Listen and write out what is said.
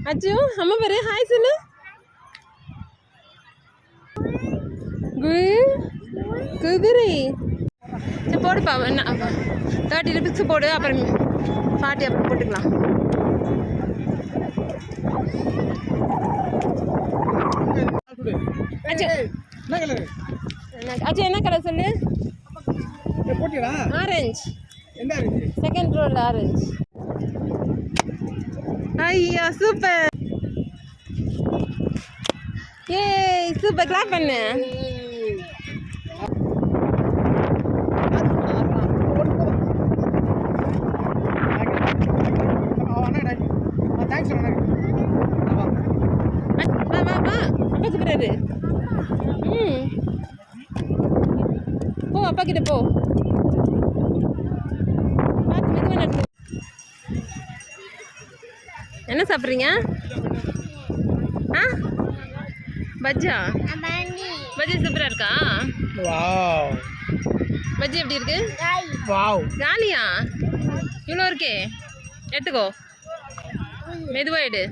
அச்சு அம்மா பேரு ஹாய் சொல்லு. குதிரை. சரி போடுப்பா, 30 ரூபீஸ் போடு, அப்புறம் 40 அப்புறம் போட்டுக்கலாம். அச்சு அச்சு என்ன கலர் சொல்லு. ஆரஞ்சு. செகண்ட் ரோல ஆரஞ்சு. ஐயா சூப்பர். ஏய் சூப்பர், கிளாப் பண்ணு. வா வா வா, அப்பா கூப்பிடுறாரு. போ அப்பா கிட்ட போ. பார்த்து மெதுவாக நடந்து. என்ன சாப்பிட்றீங்க? ஆ பஜ்ஜா. பஜ்ஜி சூப்பராக இருக்கா? பஜ்ஜி எப்படி இருக்கு? காலியா? இவ்வளோ இருக்கே, எடுத்துக்கோ, மெதுவாக எடு.